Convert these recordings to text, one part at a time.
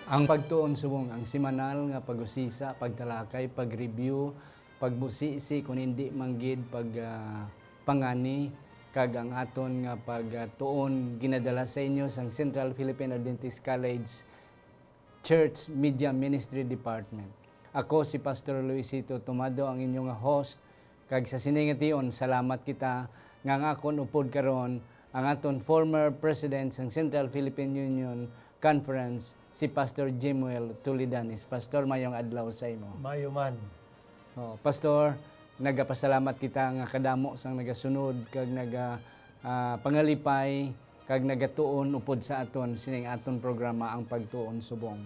Ang pagtuon subong ang semanal nga pag-usisa, pagtalakay, pag-review, pagbusisi kung hindi manggid pangani kag ang aton nga pagtuon ginadala sa inyo sang Central Philippine Adventist College Church Media Ministry Department. Ako si Pastor Luisito Tomado, ang inyong host. Kag sa siningation, salamat kita nga akon upod karon ang aton former president sang Central Philippine Union Conference, si Pastor Jimuel Tulidanis. Pastor, mayong adlaw sa imo. Mayo man. Pastor, nagapasalamat kita nga kadamo sang nagasunod kag pangalipay kag nagatuon upod sa aton sining aton programa ang pagtuon subong.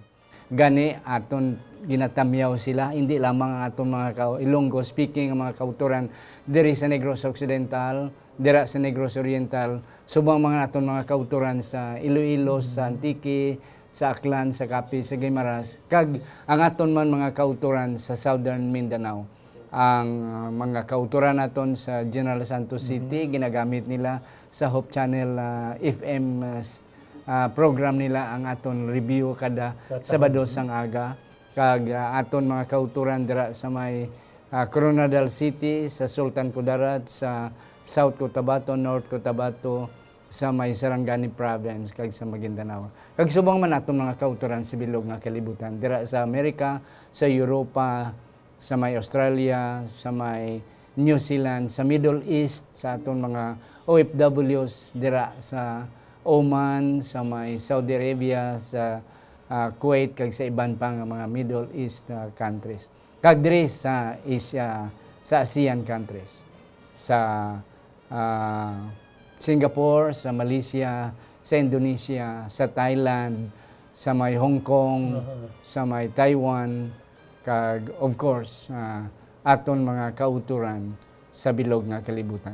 Gani aton ginatamyaw sila, hindi lamang ang aton mga Ilonggo speaking ang mga kauturan diri sa Negros Occidental, dira sa Negros Oriental, subong mga aton mga kauturan sa Iloilo, sa Antique, sa Aklan, sa Capi, sa Guimaras, kag ang aton man mga kauturan sa Southern Mindanao. Ang mga kauturan naton sa General Santos City, ginagamit nila sa Hope Channel FM program nila ang aton review kada Sabado sang aga. Kag aton mga kauturan dira sa may Coronadal City, sa Sultan Kudarat, sa South Cotabato, North Cotabato, sa may Sarangani Province, kag sa Maguindanao. Kag subong man aton mga kauturan sa bilog nga kalibutan dira sa Amerika, sa Europa, sa may Australia, sa may New Zealand, sa Middle East, sa aton mga OFWs dira sa Oman, sa may Saudi Arabia, sa Kuwait, kag sa iban pang mga Middle East countries. Kag diri sa Asia, sa ASEAN countries, sa Singapore, sa Malaysia, sa Indonesia, sa Thailand, sa may Hong Kong, sa may Taiwan, kag of course, aton mga kauturan sa bilog nga kalibutan.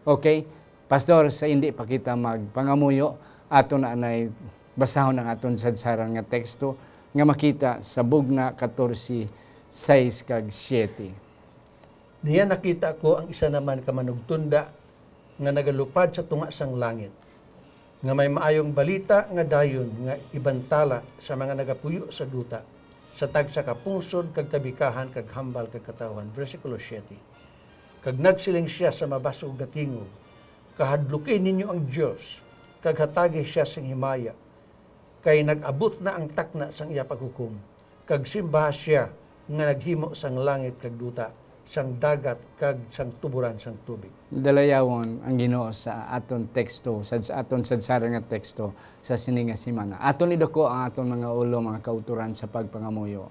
Okay? Pastor, sa hindi pa kita magpangamuyo, aton na anay basahon ang aton sadsaran nga teksto nga makita sa Bugna 14:6 kag 7. Niya nakita ko ang isa naman ka manugtunda nga nagalupad sa tunga sang langit, nga may maayong balita nga dayon nga ibantala sa mga nagapuyo sa duta, sa tagsa kapungsod kag kabikahan kag hambal kag katawan. Versikulo 7. Kag nagsiling siya sa mabasog nga tingog, kahadlukin ninyo ang Dios, kag hatagi siya sing himaya, kay nag-abot na ang takna sang iya paghukom, kag simbaha siya nga naghimo sang langit kag duta, sang dagat kag sang tuburan sang tubig. Dalayawon ang Ginoo sa aton teksto, sa aton sadsaran nga teksto sa sining nga semana. Aton idako ang aton mga ulo, mga kauturan sa pagpangamuyo.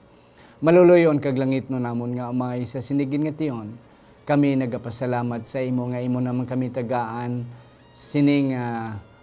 Maluluyon kag langit no namon nga Amay, sa sinigin nga tiyon, kami nagapasalamat sa imo nga imo naman kami tagaan sining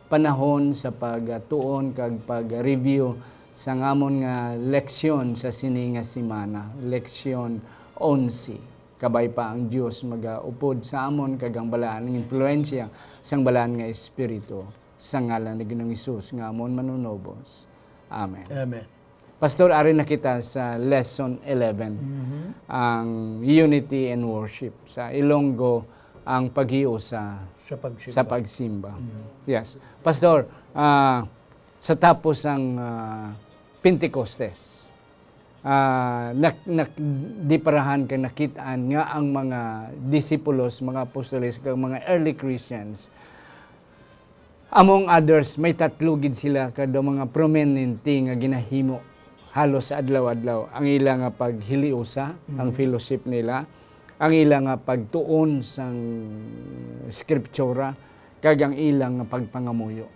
panahon sa pagtuon kag pag-review sa ngamon nga leksyon sa sining nga semana, leksyon 11. Kabay pa ang Dios magaupod sa amon kag ang balaan ng impluwensya sang balaan nga espiritu sa ngalan ni Ginoong Hesus nga amon manunobos. Amen. Amen. Pastor, ari na kita sa lesson 11, ang unity and worship. Sa Ilonggo, ang paghiusa sa pagsimba. Yes. Pastor, sa tapos ng Pentecostes, nakdiparahan ka nakitaan nga ang mga disipulos, mga apostoles, kag mga early Christians, among others, may tatlugid sila kada mga prominente nga ginahimo halos sa adlaw-adlaw. Ang ila nga paghiliusa, ang fellowship nila, ang ila nga pagtuon sang scriptura, kag ang ila nga pagpangamuyo.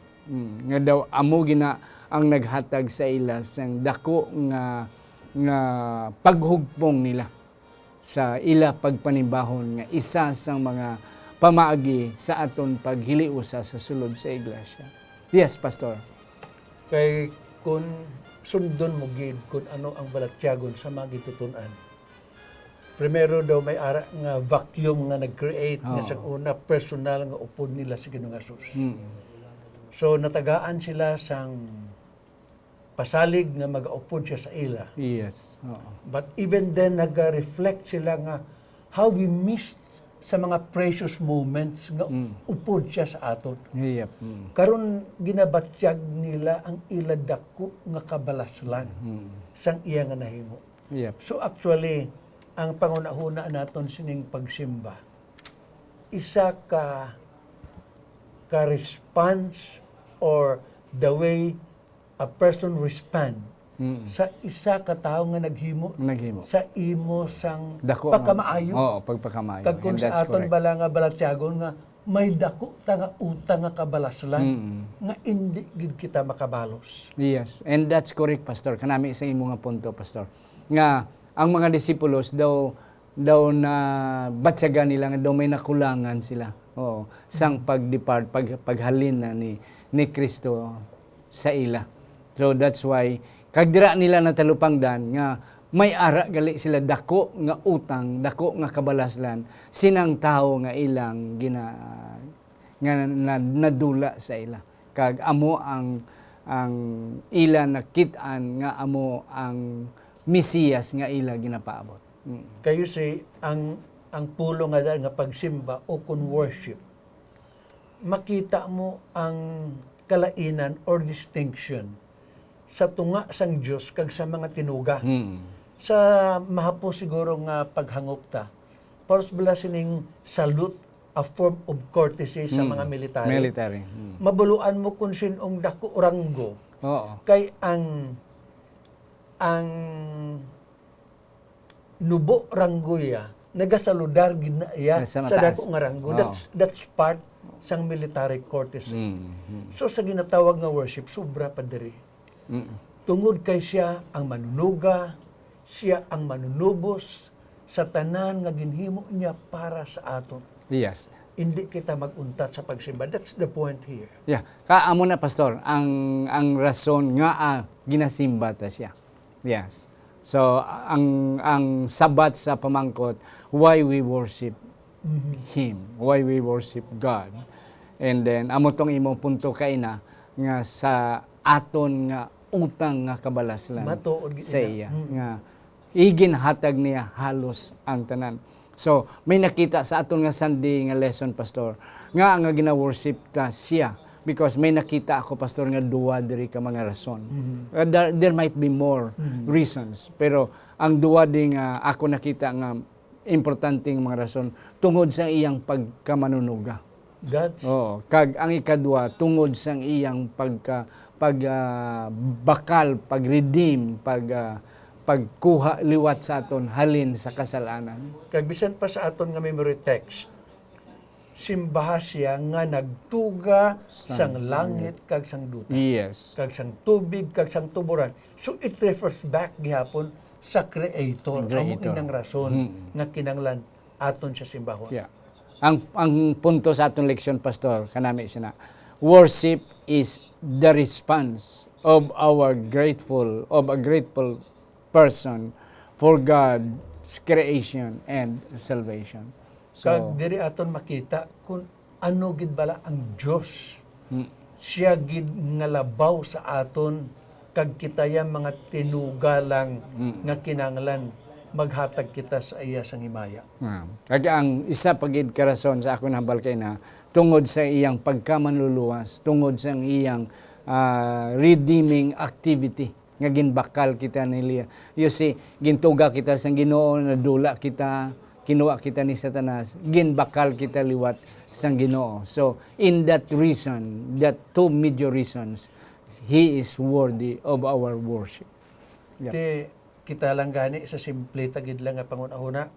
Nga daw amo gina ang naghatag sa ila sang dako nga paghugpong nila sa ila pagpanibahon nga isa sang mga pamaagi sa aton paghiliusa sa sulod sa iglesia. Yes, Pastor. Kay kung sundon mo gid kung ano ang balatyagon sa mga gitutunan. Primero daw may ara nga vacuum nga nag-create nga sa una personal nga upod nila sa Ginoong Hesus. So natagaan sila sang pasalig nga mag-upod siya sa ila. Yes. But even then nag-reflect sila nga how we missed sa mga precious moments nga upod siya sa aton. Yep. Karon ginabatyag nila ang ila dako nga kabalaslan sang iya nga nahimo. Yep. So actually, ang pangunahuna naton sining pagsimba, isa ka response or the way a person respond sa isa ka tawo nga naghimo sa imo sang Dako pagkamaayo. Oo, pagpakamaayo. Kag kung And sa that's aton correct. bala nga balatyagon nga may dako ta nga utang nga kabalaslan nga hindi gid kita makabalos. Yes, and that's correct, Pastor. Kanami sa imo nga punto, Pastor. Nga ang mga disipulos daw na batyagan nila nga daw may nakulangan sila. Oo, sang pag-depart, paghalin na ni Kristo sa ila. So that's why kagdira nila natalupangdan nga may ara gali sila dako nga utang, dako nga kabalaslan sinang tao nga ilang nadula sa ila. Kag amo ang ila nakitaan nga amo ang Mesiyas nga ila ginapaabot. Kayo si ang pulo nga dahil nga pagsimba o kun worship, makita mo ang kalainan or distinction sa tunga sang Dios kag sa mga tinuga. Sa mahapo siguro nga paghangop ta. Paros bala sining salute, a form of courtesy sa mga military. Mabuluan mo kung sinong dako oranggo. Oo. Kay ang nubo ranggoya nagasaludar gid na iya Sa sa mataas. dako nga ranggo. Oo. That's part sang military courtesy. So sa ginatawag nga worship, sobra pa diri. Tungod kay siya ang manunuga, siya ang manunubos sa tanan nga ginhimo niya para sa aton. Yes. Hindi kita maguntat sa pagsimba. That's the point here. Yeah. Kaamo na, Pastor, ang rason nga ginasimba ta siya. Yes. So ang sabat sa pamangkot, why we worship Him, why we worship God. And then amo tong imong punto kaina nga sa aton nga utang nga kabalaslan Matuod gid sa ina. iya nga iginhatag niya halos ang tanan. So may nakita sa aton nga Sunday nga lesson, Pastor, nga gina-worship ta siya because may nakita ako, Pastor, nga duwa diri ka mga rason. There might be more reasons, pero ang duwa di nga ako nakita nga importanteng mga rason tungod sa iyang pagkamanunuga. God's Kag ang ikadua tungod sa iyang bakal, pag-redeem, pagkuha liwat sa aton halin sa kasalanan. kag bisan pa sa aton nga memory text, simbaha siya nga nagtuga sang langit kag sang duta. Yes. Kag sang tubig, kag sang tuburan. So it refers back gihapon sa Creator. Amo Creator. inang rason nga kinanglan aton sa simbahon. Yeah. Ang punto sa aton leksyon, Pastor, kanami sina, worship is the response of a grateful person for God's creation and salvation. Kag diri aton makita kung ano gid bala ang Dios. Siya gid nga labaw sa aton kag kitaya mga tinugalang nga kinanglan maghatag kita sa iya sang himaya. Kag ang isa pagid karason sa akong hambal kay na tungod sa iyang pagkamanluluwas, tungod sa iyang redeeming activity nga ginbakal kita nila. You see, gintuga kita sa Ginoo, nadula kita, kinuha kita ni Satanas, ginbakal kita liwat sa Ginoo. So, in that reason, that two major reasons, He is worthy of our worship. Yep. Ti kita lang gani sa simple tagid lang nga pangunahuna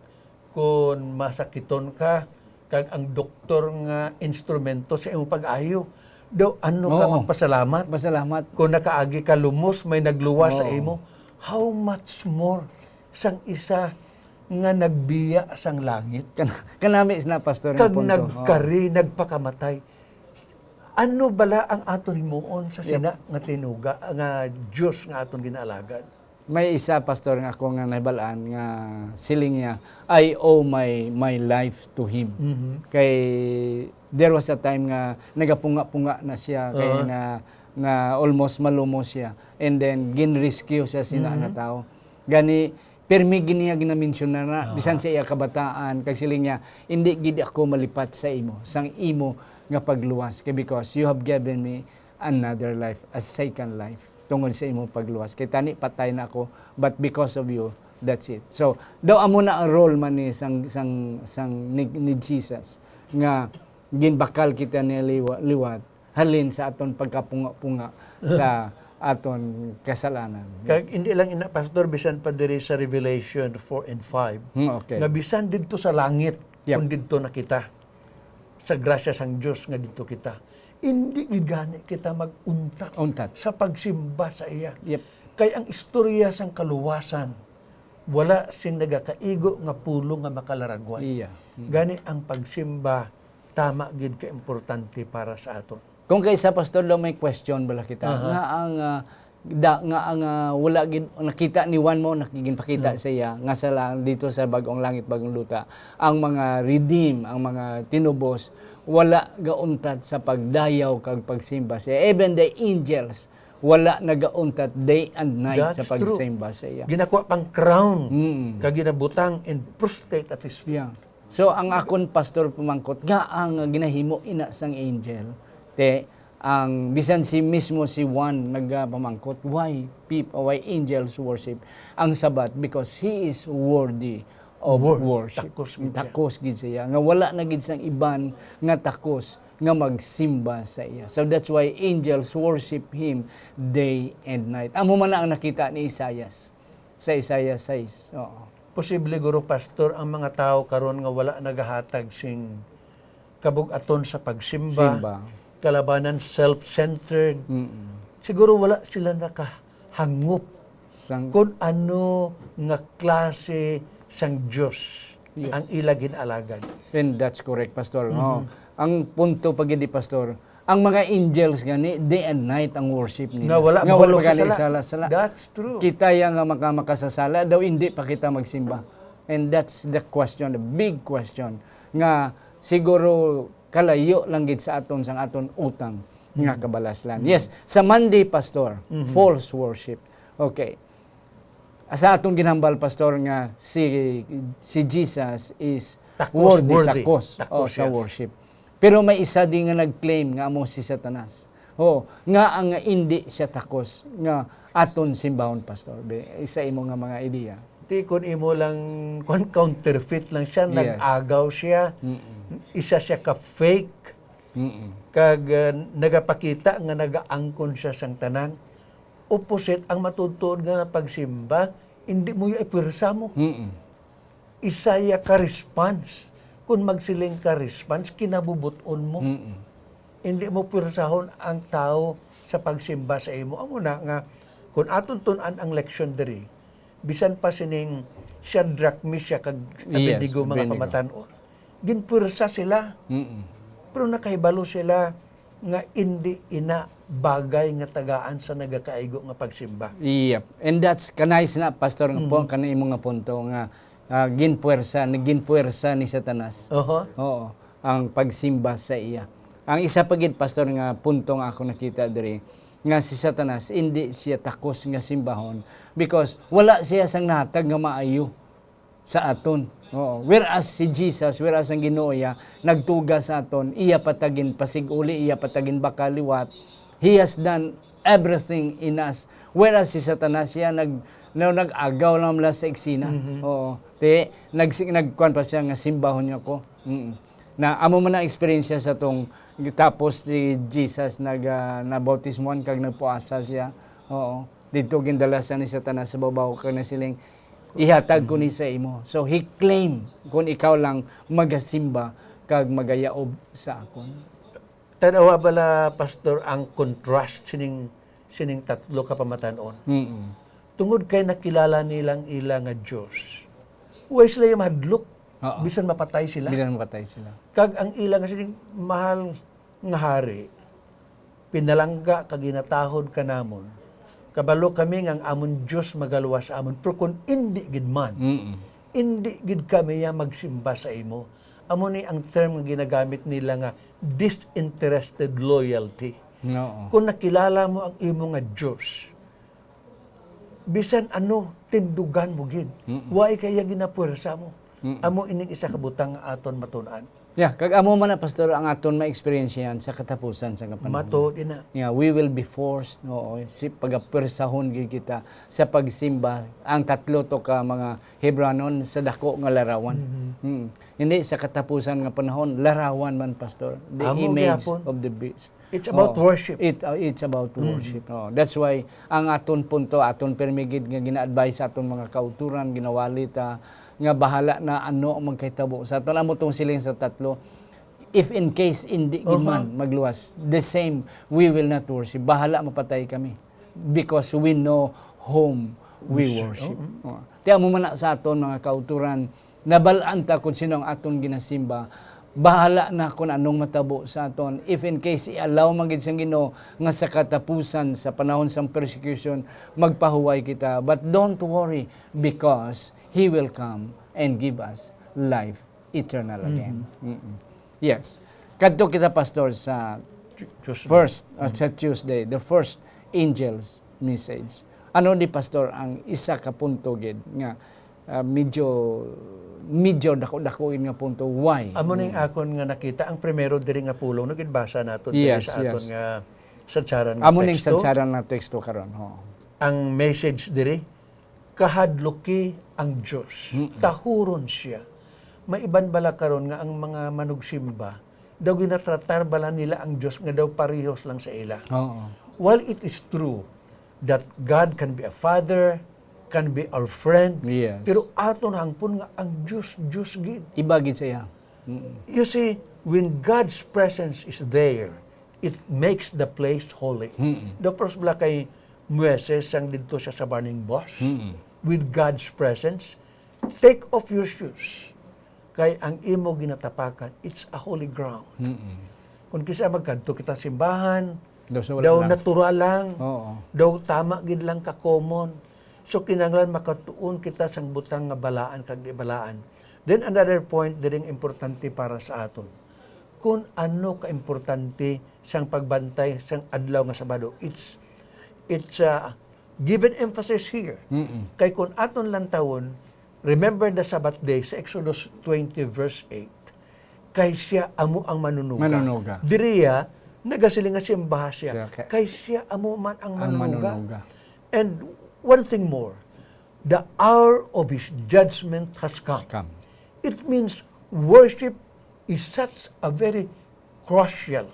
kung masakiton ka kag ang doktor nga instrumento sa imong pag-ayo daw ano ka Oo. magpasalamat. Pasalamat. Kung nakaagi ka lumos, may nagluwas sa Oo. imo, how much more sang isa nga nagbiya sang langit, Kanami na, Pastor, nga kag punto. nagkari, nagpakamatay. Ano bala ang aton himuon sa sina nga tinuga, nga Diyos nga aton ginaalagad? May isa, Pastor, nga ako nga nahibalaan nga siling niya, I owe my life to Him. Kay there was a time nga nagapunga-punga na siya, kay na almost malumos siya. And then ginrescue siya sina nga tao. Gani Permi giniya ginamention na bisan sa iya kabataan kay siling niya hindi gid ako malipat sa imo sang imo nga pagluwas kay because you have given me another life, a second life tungod sa imo pagluwas kay tani patay na ako but because of you that's it. So daw amo na ang role man ni ni Jesus nga ginbakal kita ni liwat halin sa aton pagkapunga-punga sa aton kasalanan. Kag hindi lang ina pastor bisan pa diri sa Revelation 4 and 5. Okay. Nga bisan didto sa langit Yep. kung didto na kita sa grasya sang Dios nga didto kita. Hindi gid gani kita mag-untat Untat. sa pagsimba sa iya. Yep. Kay ang istorya sang kaluwasan wala sing nagakaigo nga pulo nga makalaragwan. Iya. Gani ang pagsimba tama gid ka importante para sa aton. Kung kaysa pastor daw may question bala kita nga ang wala gid nakita ni Juan mo nakiginpakita sa iya nga sa dito sa bagong langit bagong luta ang mga redeem ang mga tinubos wala gauntad sa pagdayaw kag pagsimba sa iya. Even the angels wala nagauntad day and night That's sa pagsimba sa iya. Ginakuha pang crown kag Mm. ginabutang and prostrate at his feet. Yeah. So ang akon pastor pumangkot nga ang ginahimo ina sang angel te ang bisan si mismo si Juan nagpamangkot why angels worship ang sabat because he is worthy of worship. Takos gid siya nga wala na gid sang iban nga takos nga magsimba sa iya. So that's why angels worship him day and night. Amo man na ang nakita ni Isaias sa Isaiah 6. Oo. Posible guro pastor ang mga tao karon nga wala nagahatag sing kabug-aton sa pagsimba. Simba. Kalabanan self-centered. Siguro wala sila nakahangop Sang kung ano nga klase sang Diyos ang ila ginalagad. And that's correct, Pastor. Oh, ang punto pag hindi, Pastor, ang mga angels gani, day and night ang worship nila. Nga wala wala mahulog sa sala. That's true. Kita yang nga makasasala, daw hindi pa kita magsimba. And that's the question, the big question. Nga siguro kalayo lang gid sa aton sang aton utang nga kabalaslan. Yes, sa Monday, Pastor, false worship. Okay. Sa atong ginhambal, Pastor, nga si Jesus is worthy takos sa worship. Pero may isa din nga nag-claim nga amo si Satanas. Nga ang hindi siya takos nga aton simbahon, Pastor. Isa imo nga mga ideya. Di kun imo lang counterfeit lang siya, Yes. nag-agaw siya. Isa siya ka fake. Kag nagapakita nga nagaangkon siya sang tanan. Opposite ang matutuod nga pagsimba, hindi mo ipirsa mo. Isa ya ka response. Kung magsiling ka response, kinabubuton mo. Hindi mo pirsahon ang tao sa pagsimba sa imo. Amo na nga, kung aton tunan ang leksyon diri, bisan pa sining Shadrach, Meshach, kag Abednego mga Abednego. pamatanon, ginpirsa sila. Pero nakahibalo sila nga hindi ina bagay nga tagaan sa nagakaigo nga pagsimba. Yep. And that's kanais na, Pastor, nga po, kanay imo nga punto nga ginpuwersa ni Satanas. Oo, ang pagsimba sa iya. Ang isa pa gid, Pastor, nga punto nga ako nakita diri nga si Satanas hindi siya takos nga simbahon because wala siya sang nahatag nga maayo sa aton. Oo. Whereas si Jesus, whereas ang Ginoo iya nagtuga sa aton, iya patagin pasiguli, iya patagin bakaliwat. He has done everything in us. Whereas si Satanas siya nag-agaw lang lang sa eksena. Oo. Nagkuan pa siya nga simbahon niya ko. Na amo man ang experience sa tong tapos si Jesus nabautismoan kag nagpuasa siya. Oo. Dito gindala siya ni Satanas sa babaw kag na siling ihatag ko ni sa imo. So he claimed kung ikaw lang magasimba kag magayaob sa akon. Tanawa bala, Pastor, ang contrast sining tatlo ka pamatanon. Tungod kay nakilala nilang ilang nga Diyos. Huwag sila yung mahadlok. Bisan mapatay sila. Bilang mapatay sila. Kag ang ilang sining mahal nga hari, pinalangga kag ginatahod ka namon. Kabalo kami nga ang amon Diyos magaluwas sa amon. Pero kung hindi gid man, hindi gid kami ya magsimba sa imo. Amo ni ang term nga ginagamit nila nga disinterested loyalty. Oo. Kung nakilala mo ang imo nga Diyos, bisan ano tindugan mo gid. Why kaya ginapwersa mo? Amo ining isa ka butang nga aton matun-an. Yeah, kag amo man na pastor ang aton ma-experience yan sa katapusan sa kapanahon. Mato din na. Yeah, we will be forced no si pagapersahon gid kita sa pagsimba ang tatlo to ka mga Hebranon sa dako nga larawan. Hindi sa katapusan nga panahon larawan man pastor, the Amo image gyapon. of the beast. It's about worship. It's about worship. That's why ang aton punto aton permigid nga gina-advise sa aton mga kauturan ginawalita nga bahala na ano ang magkahitabo sa aton amo tong siling sa tatlo. If in case hindi gid man magluwas, the same we will not worship. Bahala mapatay kami because we know whom we worship. Tiya mo man na sa aton mga kauturan nabalaan ta kung sino ang aton ginasimba. Bahala na kung anong matabo sa aton. If in case i-allow magid sang Ginoo nga sa katapusan sa panahon sang persecution magpahuway kita. But don't worry because He will come and give us life eternal again. Yes. Kadto kita pastor sa first sa Tuesday, the first angel's message. Ano ni pastor ang isa ka punto gid nga medyo dako-dakoin nga punto why? Amo ning akon nga nakita ang primero diri nga pulong no gidbasa naton Yes, sa aton yes. nga satsaran nga Amo ning teksto. satsaran na teksto karon ho. Ang message diri kahadluki ang Dios. Tahuron siya. Maiban bala karon nga ang mga manugsimba daw ginatratar bala nila ang Dios nga daw parehos lang sa ila. Oo. While it is true that God can be a father, can be our friend, Yes. pero aton hangpon nga ang Dios gid. Iba gid siya. You see, when God's presence is there, it makes the place holy. The first bala kay Moises sang didto siya sa burning bush. With God's presence, take off your shoes. Kay ang imo ginatapakan, it's a holy ground. Kung kisa magkadto kita simbahan, daw natural lang, Oo. daw tama gid lang ka common. So kinahanglan makatuon kita sang butang nga balaan kag di balaan. Then another point diring importante para sa aton. Kung ano ka importante sang pagbantay sang adlaw nga Sabado, it's given emphasis here. Kay kung aton lang tawon, remember the Sabbath day sa Exodus 20 verse 8. Kay siya amo ang manunuga. Manunuga. Diriya nagasiling nga simbaha siya. Siya, Kay siya amo man ang manunuga. manunuga. And one thing more, the hour of His judgment has come. Scam. It means worship is such a very crucial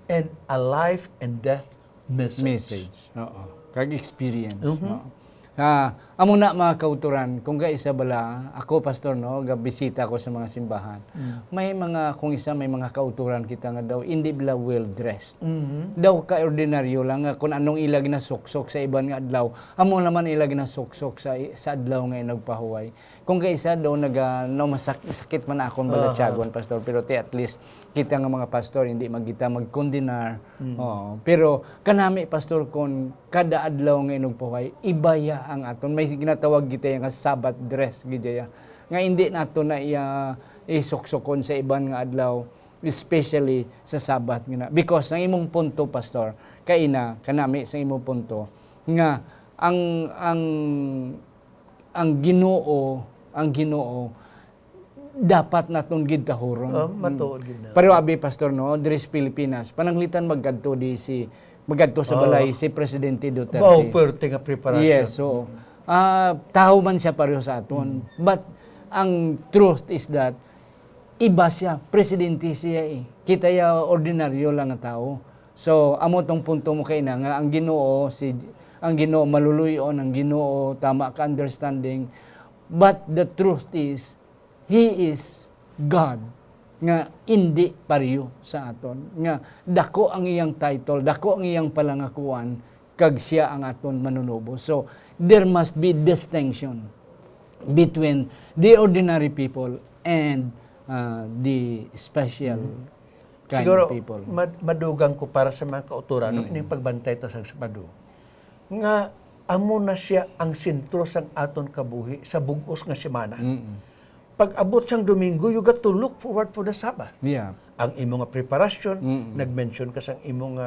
and a life and death Message. Oo. Kag experience. No? Amo na mga kauturan, kung kaisa bala, ako pastor no, bisita ko sa mga simbahan. May mga kung isa may mga kauturan kita nga daw hindi bala well dressed. Daw ka ordinaryo lang nga kung anong ila ginasuksok sa iban nga adlaw, amo naman ila ginasuksok sa adlaw nga nagpahuway. Kung kaisa daw sakit man akon bala tiyagon pastor, pero at least kita nga mga pastor hindi magita magkondinar. Pero kanami pastor kon kada adlaw nga nagpahuway, ibaya ang aton may ginatawag kita nga Sabbath dress gidya nga hindi nato na isuksokon sa iban nga adlaw, especially sa Sabbath nga because ang imong punto pastor kaina kanami sa imong punto nga ang Ginoo dapat naton gid tahuron. Matuod gid na. Pero abi pastor no, diri sa Pilipinas pananglitan maggadto sa balay si Presidente Duterte. Bao perte nga preparasyon. Yes, so tao man siya pareho sa aton. But ang truth is that iba siya, presidente siya eh. Kita ya ordinaryo lang nga tao. So amo tong punto mo kay na nga ang Ginoo maluluyon, ang Ginoo tama ka understanding. But the truth is He is God nga hindi pareho sa aton. Nga dako ang iyang title, dako ang iyang palangakuan kag siya ang aton manunubo. So there must be distinction between the ordinary people and the special kind Siguro, of people. madugang ko para sa mga kauturan, nung ining pagbantay ta sa Sabado, nga amo na siya ang sentro sang aton kabuhi sa bug-os nga semana. Pag abot sang Domingo, you got to look forward for the Sabbath. Yeah. Ang imong nga preparasyon, nag-mention ka sang imong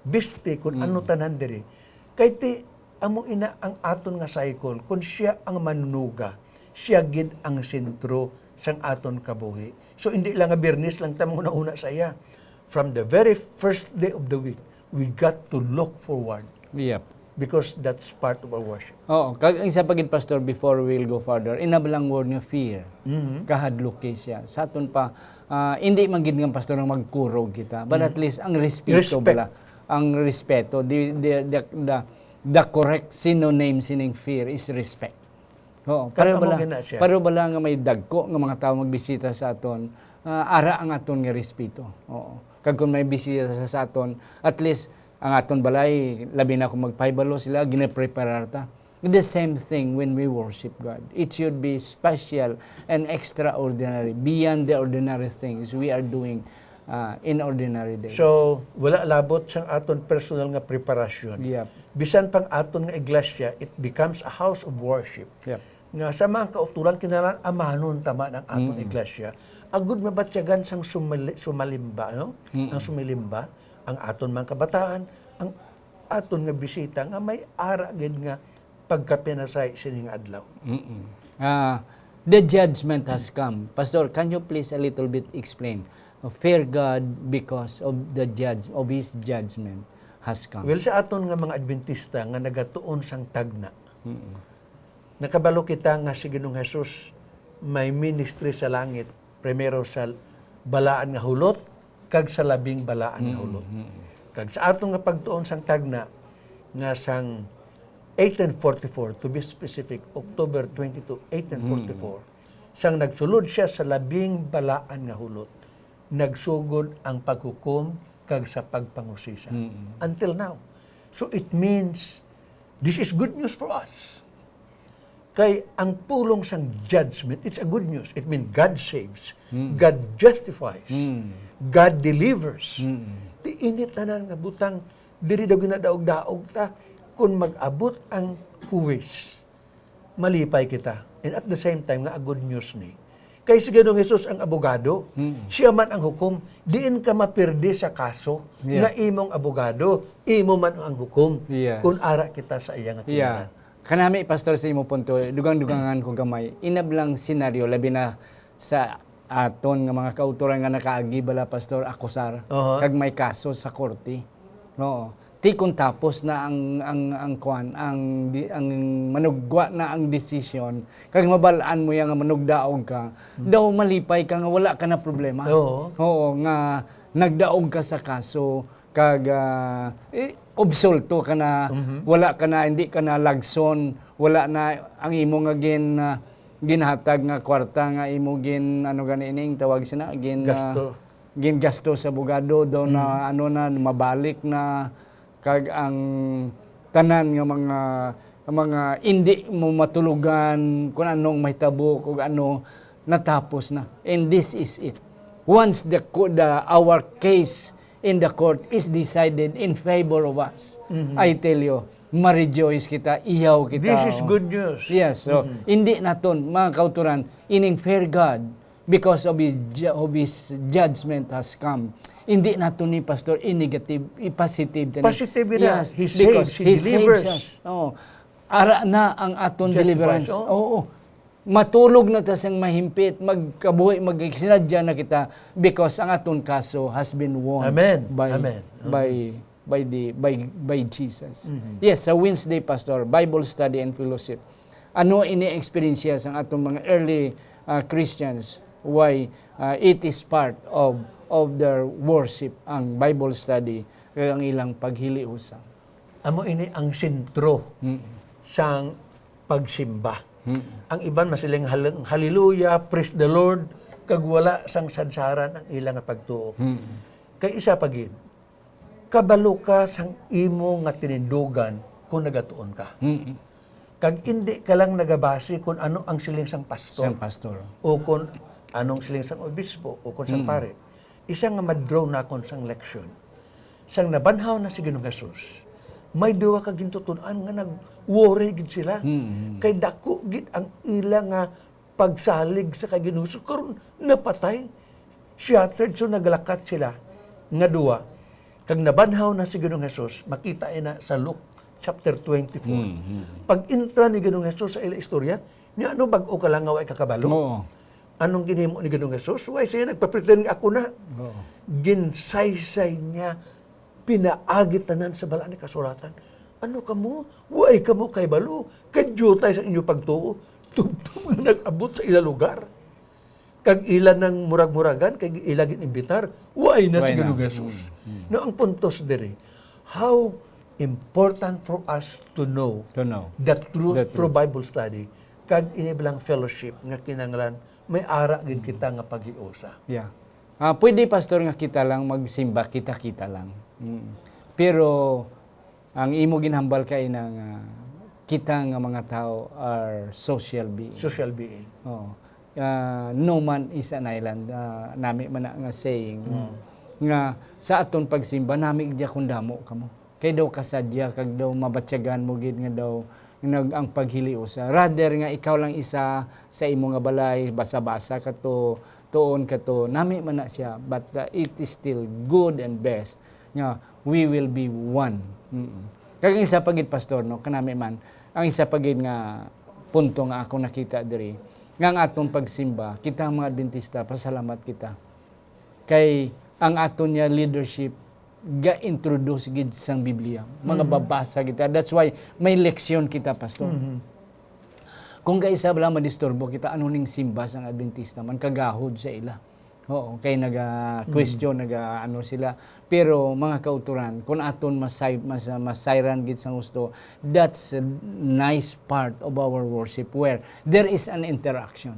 biste kung ano tanan diri. Kay ti amo ina ang aton nga cycle kun siya ang manunuga, siya gid ang sentro sang aton kabuhi. So hindi lang nga Biyernes lang ta una sa iya. From the very first day of the week, we got to look forward Yep. because that's part of our worship. Oo, kag isa pagid pastor before we'll go further, inabalang word nga fear. Kahadlok kay siya. Sa aton pa hindi man gid nga pastor ang magkurog kita, but at least ang respeto Respect. bala. Ang respeto, the correct synonym sining fear is respect. Oo, Kag pareho amo bala. gina siya. Pareho bala nga may dagko nga mga tawo magbisita sa aton, ara ang aton nga respeto. Oo. Kag kung may bisita sa aton, at least ang aton balay, labi na kung magpaybalo sila, gina-prepare ta. The same thing when we worship God. It should be special and extraordinary, beyond the ordinary things we are doing in ordinary days. So, wala labot sang aton personal nga preparasyon. Yep. Bisan pang aton nga iglesia, it becomes a house of worship. Yep. Nga sa mga kautulan, kinalan amanon tama ng aton iglesia. Agud mabatyagan sang sumalimba, no? Ang sumilimba, ang aton mga kabataan, ang aton nga bisita, nga may ara gid nga pagkapinasay sining adlaw. The judgment has come. Pastor, can you please a little bit explain? Fear God because of His judgment has come. Well, sa aton nga mga Adventista nga nagatuon sang tagna. Nakabalo kita nga si Ginoong Hesus may ministry sa langit, primero sa balaan nga hulot, kag sa labing balaan nga hulot. Kag sa aton nga pagtuon sang tagna nga sang 1844, to be specific, October 22, 1844, sang nagsulod siya sa labing balaan nga hulot, nagsugod ang paghukom kag sa pagpangusisa. Until now. So it means, this is good news for us. Kay ang pulong sang judgment, it's a good news. It means God saves, God justifies, God delivers. Ti init tanan nga butang, diri daw ginadaog-daog ta, kung mag-abot ang huwis, malipay kita. And at the same time, nga a good news ni. Kay si Ginoong Hesus ang abogado, siya man ang hukom, diin ka mapirdi sa kaso, nga imong abogado, imo man ang hukom, Yes. kung ara kita sa iyang Yeah. Kanami, Pastor, sa imo punto, dugang-dugangan ko gamay, inablang senaryo, labi na sa aton nga mga kauturan nga nakaagi bala, Pastor, akusar, kag may kaso sa korte. Oo. Ti kung tapos na ang manugwa na ang desisyon, kag mabalaan mo yang manugdaog ka, daw malipay ka nga wala ka na problema. Oo, nga nagdaog ka sa kaso, kag obsolto ka na, wala ka na, hindi ka na lagson, wala na ang imo nga ginhatag nga kwarta nga imo ano ganining tawag sina gasto sa abogado do na na mabalik na kag ang tanan nga mga hindi mo matulugan kung anong may tabo kung ano natapos na, and this is it. Once our case in the court is decided in favor of us, I tell you, ma-rejoice kita, iyaw kita. This is good news. Yes, so hindi naton mga kauturan ining fair God because of his judgment has come. Hindi naton ni pastor negative, positive. Positive na. Yes, He because saves, He delivers. Saves us. Oo. Ara na ang aton Justifies, deliverance. oo. Oo. Matulog na ta sang mahimpit, magkabuhi, magsinadya na kita because ang aton kaso has been won Amen. by Amen. by Jesus. Yes, sa Wednesday, Pastor, Bible study and fellowship. Ano ini-experience sa atong mga early Christians? Why it is part of their worship, ang Bible study, kaya ang ilang paghiliusang. Amo ini ang sentro sang pagsimba. Ang iban masiling hallelujah, praise the Lord, kag wala sang sadsaran ang ilang nga pagtuo. Kay isa pagin, kabalo ka sang imo nga tinindugan kung nagatuon ka. Kag hindi ka lang nagabase kung ano ang siling sang pastor. Sang pastor. O kung anong siling sang obispo o kung sang pare. Isa nga madraw na kon sang leksyon. Sang nabanhaw na si Ginoong Hesus, may duwa ka gintutunan nga nag-worry gid sila. Kay dako gid ang ila nga pagsalig sa kay Ginoong Hesus karon napatay. Shattered, so naglakat sila nga duwa. Kag nabanhaw na si Ginoong Hesus, makita ina sa Luke chapter 24. Pag intra ni Ginoong Hesus sa ila istorya, niya ano bag-o ka lang nga way kakabalo? Oo. Anong ginhimo ni Ginoong Hesus? Why siya nagpa-pretend nga ako na? Oo. Ginsaysay niya, pinaagit tanan sa bala ni kasulatan. Ano kamo? Way kamo kay balo. Kadyutay sa inyo pagtuo. Tugtog nga nag-abot sa ila lugar. Kag ila ng murag-muragan, kag ila ginimbitar, way na si Why na? Ginoong Hesus. No, ang puntos diri, how important for us to know To know. the truth The through Bible study, kag inibilang fellowship nga kinanglan, may ara gid kita nga paghiusa. Yeah. Pwede, pastor, nga kita lang magsimba, kita-kita lang. Pero, ang imo ginhambal kay ng kita nga mga tao are social beings. Social being. Oh. No man is an island. Nami man nga saying. Nga sa aton pagsimba, nami gya kung damo kamo. Kay daw kasadya, kag daw mabatyagan mo gid nga daw ang paghiliusa. Rather nga ikaw lang isa sa imo nga balay, basa-basa ka to, tuon ka to, nami man na siya. But it is still good and best nga we will be one. Kag ang isa pagid, pastor, no, kanami man, ang isa pagid nga punto nga ako nakita diri, nga ang atong pagsimba, kita ang mga Adventista, pasalamat kita. Kay ang aton niya leadership, ga-introduce gid sang Biblia. Mga babasa kita. That's why may leksyon kita, pastor. Kung kaisa bala madisturbo kita, ano ning simba sang Adventista man, kagahod sa ila. Oo, kay naga-question, naga-ano sila. Pero mga kauturan, kung aton masayran gid sang gusto, that's a nice part of our worship where there is an interaction.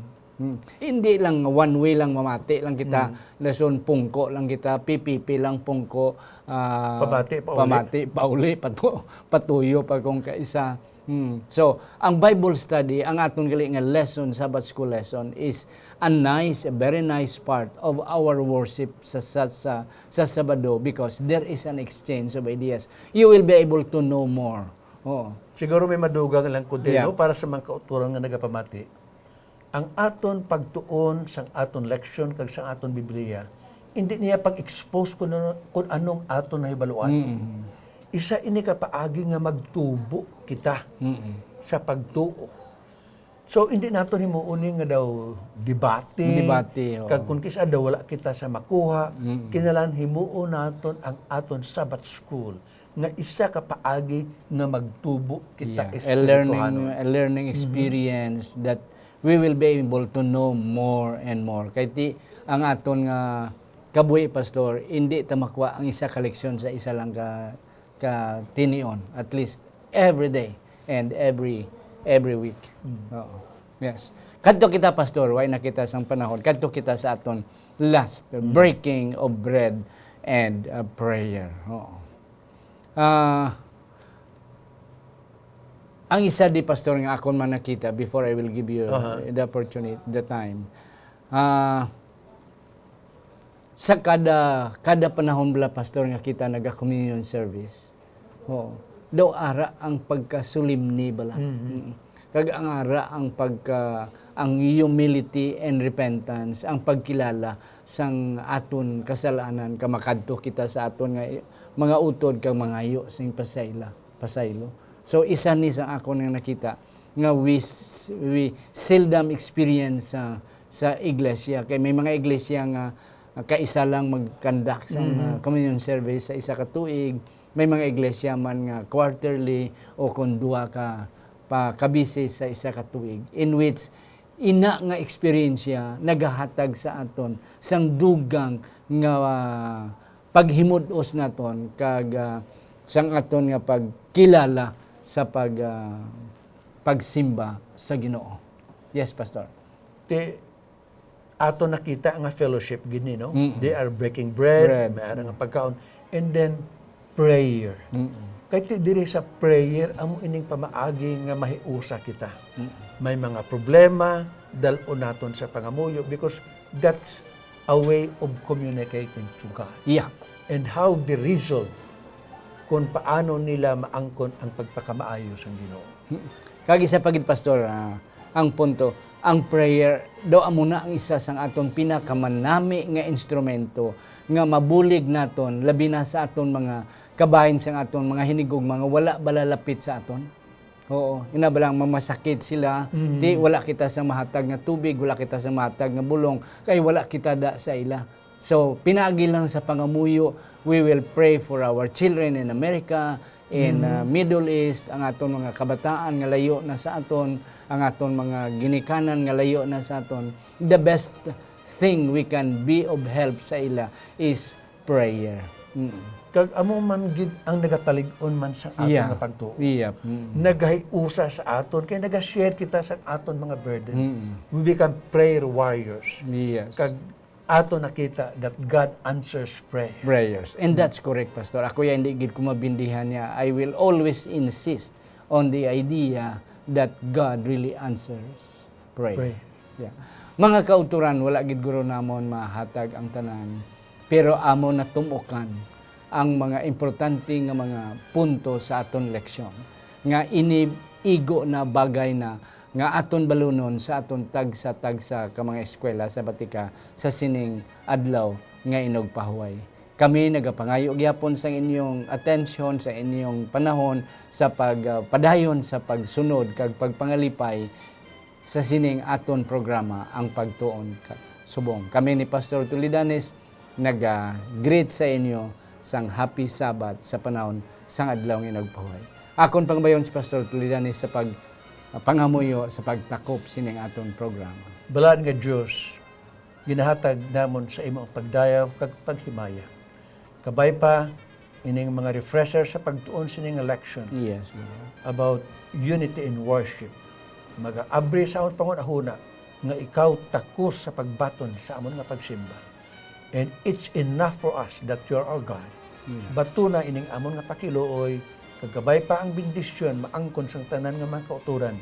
Hindi lang one way lang mamati lang kita, lason pungko lang kita, pipipi lang pungko, pamati, pauli, patuyo pa kung kaisa. So, ang Bible study, ang atong gali nga lesson, Sabbath school lesson, is a very nice part of our worship sa Sabado, because there is an exchange of ideas. You will be able to know more. Oh. Siguro may madugang lang ko din, Yeah. no, para sa mga kauturan nga nagapamati. Ang aton pagtuon sang aton leksyon kag sang aton Biblia, hindi niya pag-expose kung anong aton nahibaluan. Isa ini ka paagi nga magtubo kita sa pagtuo. So hindi nato himuuni nga daw debate. Oo. Kag kung kisa daw wala kita sa makuha, kinalan himuon naton ang aton Sabbath school nga isa ka paagi nga magtubo kita A learning experience that we will be able to know more and more. Kay ti ang aton nga kabuhi, pastor, hindi ta makuha ang isa ka leksyon sa isa lang ka tinion, at least every day and every week. Oo. Yes. Kadto kita, pastor, why nakita sang panahon, kadto kita sa aton last breaking of bread and prayer. Oo. Ang isa di, pastor, nga akon man nakita before I will give you the opportunity, the time. Sa kada panahon bala, pastor, nga kita naga-communion service. Daw ara ang pagkasulimni bala. Kag ang ara ang humility and repentance, ang pagkilala sang aton kasalanan, kamakadto kita sa aton nga mga utod kag mangayo sing pasaylo. So isa ni sa ako nang nakita nga we seldom experience sa iglesia, kay may mga iglesia nga kaisa lang mag-conduct sa communion service sa isa ka tuig. May mga iglesia man nga quarterly o kung duha ka kabisi sa isa ka tuig, in which ina nga experience nagahatag sa aton sang dugang nga paghimudos naton kag sang aton nga pagkilala sa pagsimba sa Ginoo. Yes, pastor. Ato nakita nga fellowship gini, no? They are breaking bread. May ara nga pagkaon, and then prayer. Kaya diri sa prayer, amo ining pamaagi nga mahiusa kita. May mga problema, dal-o naton sa pangamuyo, because that's a way of communicating to God. Yeah. And how they resolve kung paano nila maangkon ang pagpakamaayo sa Ginoo. Kag isa pagid, pastor, ang punto, ang prayer daw amo na ang isa sang aton pinakamanami nga instrumento nga mabulig naton labi na sa aton mga kabahin sa aton mga hinigog mga wala balalapit sa aton. Oo, ina ba lang mamasakit sila, di wala kita sa mahatag nga tubig, wala kita sa mahatag nga bulong, kay wala kita da sa ila. So, pinagi lang sa pangamuyo, we will pray for our children in America, in Middle East, ang aton mga kabataan nga layo na sa aton, ang aton mga ginikanan nga layo na sa aton. The best thing we can be of help sa ila is prayer. Kag amo man gid ang nagapalig-on man sa aton nga pagtuo. Yeah. Nagahiusa sa aton kay naga-share kita sa aton mga burden. We become prayer warriors. Yes. Kag ato nakita that God answers prayer. Prayers. And that's correct, Pastor. Ako yan, hindi gid ko mabindihan niya. I will always insist on the idea that God really answers prayer. Yeah. Mga kauturan, wala gid guro namon mahatag ang tanan. Pero amo na tumukan ang mga importante nga mga punto sa aton leksyon. Nga iniigo na bagay na nga aton balunon sa aton tagsa-tagsa ka mga eskwela sa Batika sa sining adlaw nga inugpahuway. Kami nagapangayo gyapon sa inyong attention, sa inyong panahon sa pagpadayon sa pagsunod kag pagpangalipay sa sining aton programa ang pagtuon subong. Kami ni Pastor Tulidanes nag-greet sa inyo sang happy Sabbath sa panahon sang adlaw nga inugpahuway. Akon pangbayon si Pastor Tulidanes sa pangamuyo sa pagtakop sining aton programa. Balaan nga Dios ginahatag namon sa imo ang pagdayaw kag paghimaya. Kabay pa ining mga refresher sa pagtuon sining election Yes, Lord. about unity in worship. Mag-aabri sa amon pangunahuna nga ikaw takos sa pagbaton sa amon nga pagsimba. And it's enough for us that you're our God. Batuna ining amon nga pakiluoy, kagabay pa ang bendisyon maangkon sang tanan nga mga kauturan.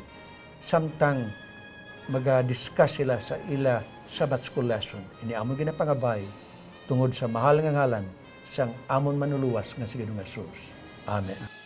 Samtang maga-discuss sila sa ila Sabbath School lesson. Ini amon ginapangabay tungod sa mahal nga ngalan sang amon manuluwas nga si Ginoong Hesus. Amen.